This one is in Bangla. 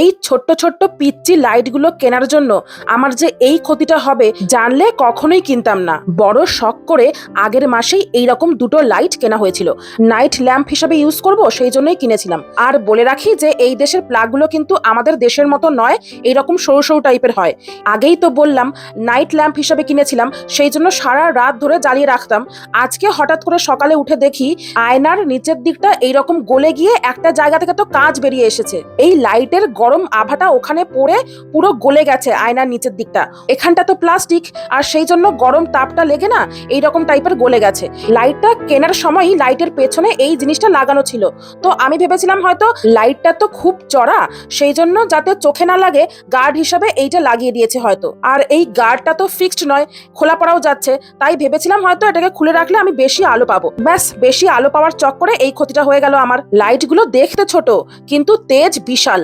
এই ছোট্ট ছোট্ট পিচ্চি লাইটগুলো কেনার জন্য আমার যে এই ক্ষতিটা হবে জানলে কখনোই কিনতাম না। বড় শখ করে আগের মাসেই এইরকম দুটো লাইট কেনা হয়েছিল, নাইট ল্যাম্প হিসাবে ইউজ করব সেই জন্যই কিনেছিলাম। আর বলে রাখি যে এই দেশের প্লাগগুলো কিন্তু আমাদের দেশের মতো নয়, এইরকম সরু সরু টাইপের হয়। আগেই তো বললাম নাইট ল্যাম্প হিসাবে কিনেছিলাম, সেই জন্য সারা রাত ধরে জ্বালিয়ে রাখতাম। আজকে হঠাৎ করে সকালে উঠে দেখি আয়নার নিচের দিকটা এইরকম গলে গিয়ে একটা জায়গা থেকে তো কাঁচ বেরিয়ে এসেছে। এই লাইটের গরম আভাটা ওখানে পড়ে পুরো গলে গেছে আয়নার নিচের দিকটা। এখানটা তো প্লাস্টিক, আর সেই জন্য গরম তাপটা লেগে না এইরকম টাইপের গলে গেছে। লাইটটা কেনার সময়ই লাইটের পেছনে এই জিনিসটা লাগানো ছিল, তো আমি ভেবেছিলাম হয়তো লাইটটা তো খুব চড়া, সেই জন্য যাতে চোখে না লাগে গার্ড হিসাবে এইটা লাগিয়ে দিয়েছে হয়তো। আর এই গার্ডটা তো ফিক্সড নয়, খোলা পড়াও যাচ্ছে, তাই ভেবেছিলাম হয়তো এটাকে খুলে রাখলে আমি বেশি আলো পাবো। ব্যাস, বেশি আলো পাওয়ার চক্করে এই ক্ষতিটা হয়ে গেল আমার। লাইটগুলো দেখতে ছোট কিন্তু তেজ বিশাল।